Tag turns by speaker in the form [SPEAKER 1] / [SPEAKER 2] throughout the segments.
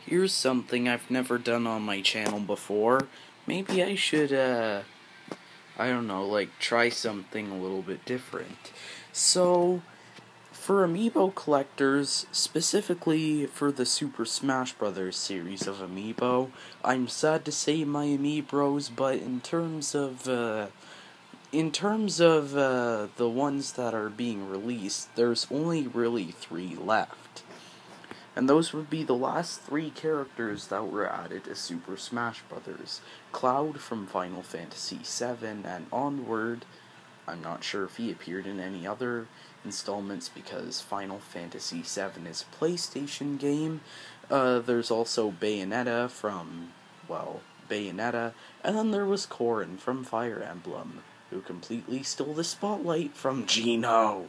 [SPEAKER 1] Here's something I've never done on my channel before. Maybe I should, I don't know, like, try something a little bit different. So, for amiibo collectors, specifically for the Super Smash Bros. Series of amiibo, I'm sad to say my amiibos, but in terms of the ones that are being released, there's only really 3 left. And those would be the last 3 characters that were added to Super Smash Bros. Cloud from Final Fantasy VII and onward. I'm not sure if he appeared in any other installments because Final Fantasy VII is a PlayStation game. There's also Bayonetta from, Bayonetta. And then there was Corrin from Fire Emblem, who completely stole the spotlight from Gino.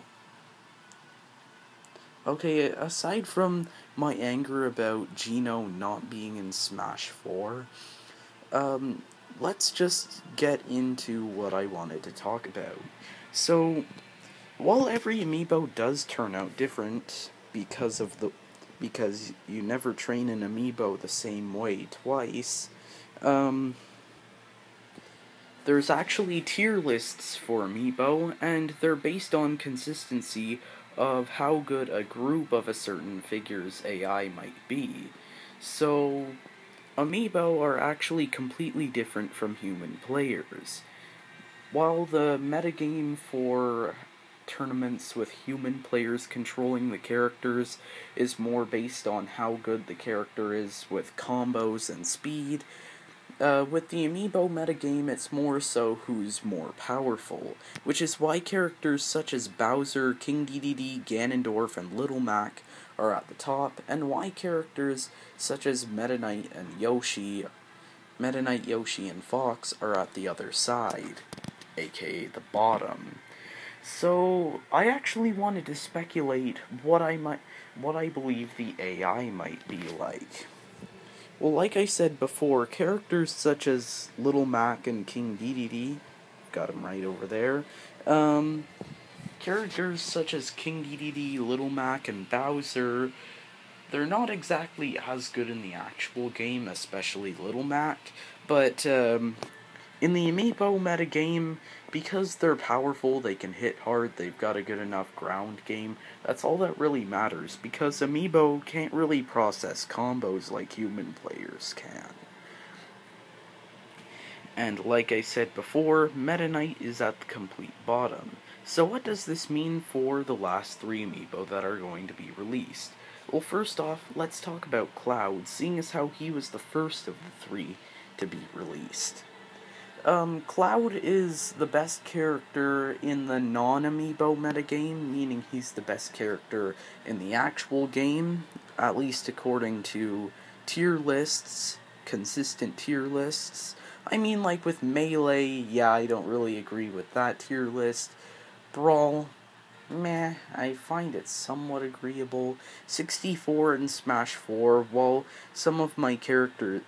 [SPEAKER 1] Okay, aside from my anger about Gino not being in Smash 4, let's just get into what I wanted to talk about. So, while every amiibo does turn out different because you never train an amiibo the same way twice, there's actually tier lists for amiibo, and they're based on consistency of how good a group of a certain figure's AI might be. So, amiibo are actually completely different from human players. While the metagame for tournaments with human players controlling the characters is more based on how good the character is with combos and speed, with the amiibo metagame, it's more so who's more powerful, which is why characters such as Bowser, King Dedede, Ganondorf, and Little Mac are at the top, and why characters such as Meta Knight, Yoshi, and Fox are at the other side, aka the bottom. So, I actually wanted to speculate what I believe the AI might be like. Well, like I said before, characters such as Little Mac and King Dedede, got him right over there, characters such as King Dedede, Little Mac, and Bowser, they're not exactly as good in the actual game, especially Little Mac, but, in the amiibo metagame, because they're powerful, they can hit hard, they've got a good enough ground game, that's all that really matters, because amiibo can't really process combos like human players can. And like I said before, Meta Knight is at the complete bottom. So what does this mean for the last 3 amiibo that are going to be released? Well, first off, let's talk about Cloud, seeing as how he was the first of the 3 to be released. Cloud is the best character in the non-amiibo metagame, meaning he's the best character in the actual game, at least according to tier lists, consistent tier lists. I mean, like with Melee, yeah, I don't really agree with that tier list. Brawl, meh, I find it somewhat agreeable. 64 and Smash 4, while some of my favorite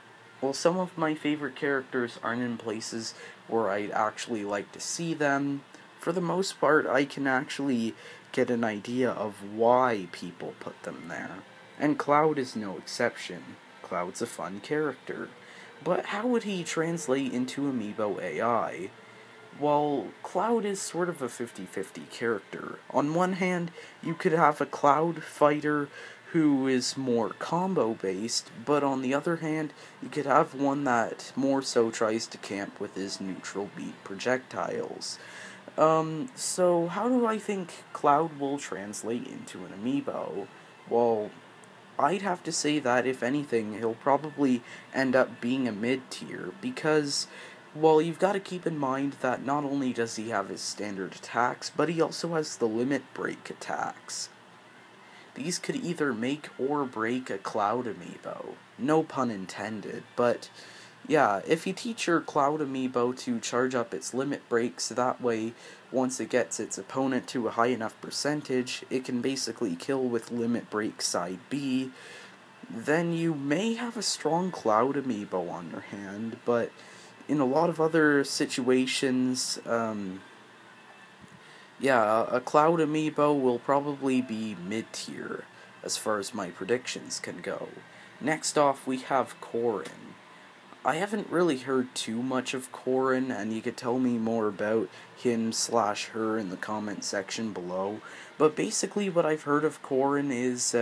[SPEAKER 1] characters aren't in places where I'd actually like to see them, for the most part, I can actually get an idea of why people put them there. And Cloud is no exception. Cloud's a fun character. But how would he translate into amiibo AI? Well, Cloud is sort of a 50-50 character. On one hand, you could have a Cloud fighter who is more combo-based, but on the other hand, you could have one that more so tries to camp with his neutral beat projectiles. So how do I think Cloud will translate into an amiibo? Well, I'd have to say that, if anything, he'll probably end up being a mid-tier, because, well, you've got to keep in mind that not only does he have his standard attacks, but he also has the limit break attacks. These could either make or break a Cloud amiibo. No pun intended, but yeah, if you teach your Cloud amiibo to charge up its limit breaks, that way, once it gets its opponent to a high enough percentage, it can basically kill with limit break side B, then you may have a strong Cloud amiibo on your hand, but in a lot of other situations, yeah, a Cloud amiibo will probably be mid-tier, as far as my predictions can go. Next off, we have Corrin. I haven't really heard too much of Corrin, and you could tell me more about him/her in the comment section below. But basically, what I've heard of Corrin is,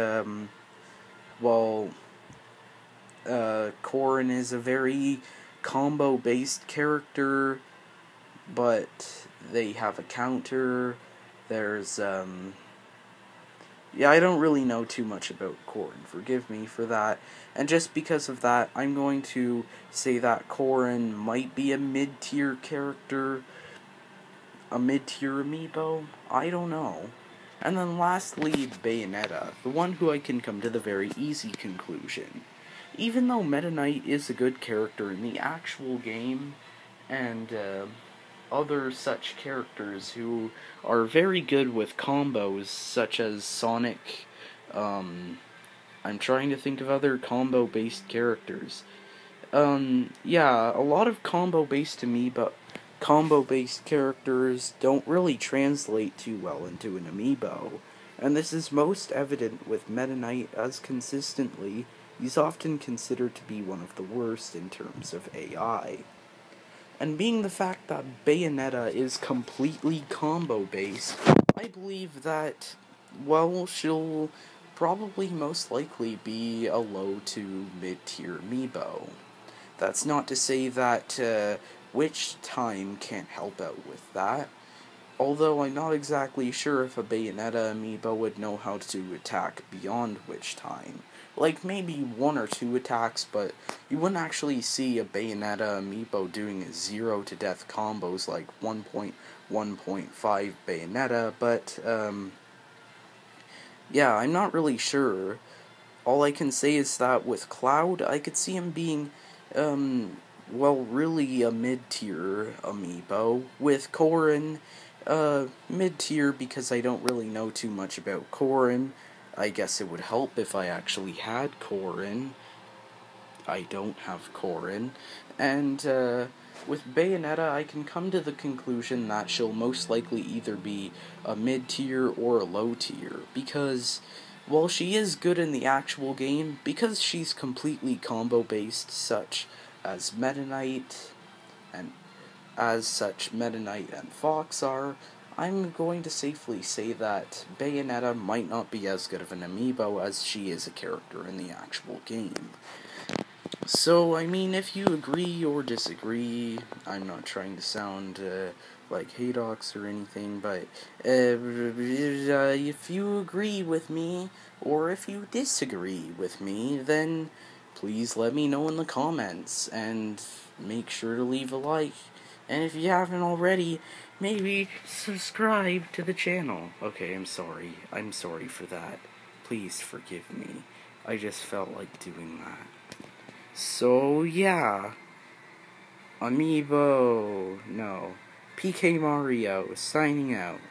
[SPEAKER 1] Corrin is a very combo-based character, but they have a counter. There's, yeah, I don't really know too much about Corrin, forgive me for that. And just because of that, I'm going to say that Corrin might be a mid-tier character, a mid-tier amiibo, I don't know. And then lastly, Bayonetta, the one who I can come to the very easy conclusion. Even though Meta Knight is a good character in the actual game, and other such characters who are very good with combos, such as Sonic. I'm trying to think of other combo-based characters. Yeah, a lot of combo-based combo-based characters don't really translate too well into an amiibo, and this is most evident with Meta Knight, as consistently he's often considered to be one of the worst in terms of AI. And being the fact that Bayonetta is completely combo-based, I believe that, well, she'll probably most likely be a low to mid-tier amiibo. That's not to say that Witch Time can't help out with that, although I'm not exactly sure if a Bayonetta amiibo would know how to attack beyond Witch Time. Like, maybe 1 or 2 attacks, but you wouldn't actually see a Bayonetta amiibo doing 0 to death combos like 1.1.5 Bayonetta, but, yeah, I'm not really sure. All I can say is that with Cloud, I could see him being, well, really a mid-tier amiibo. With Corrin, mid-tier because I don't really know too much about Corrin. I guess it would help if I actually had Corrin. I don't have Corrin. And, with Bayonetta, I can come to the conclusion that she'll most likely either be a mid-tier or a low-tier, because while she is good in the actual game, because she's completely combo-based, such as Meta Knight, and Fox are, I'm going to safely say that Bayonetta might not be as good of an amiibo as she is a character in the actual game. So, I mean, if you agree or disagree, I'm not trying to sound like Haydox or anything, but if you agree with me, or if you disagree with me, then please let me know in the comments, and make sure to leave a like. And if you haven't already, maybe subscribe to the channel. Okay, I'm sorry for that. Please forgive me. I just felt like doing that. So, yeah. Amiibo. No. PkmariO signing out.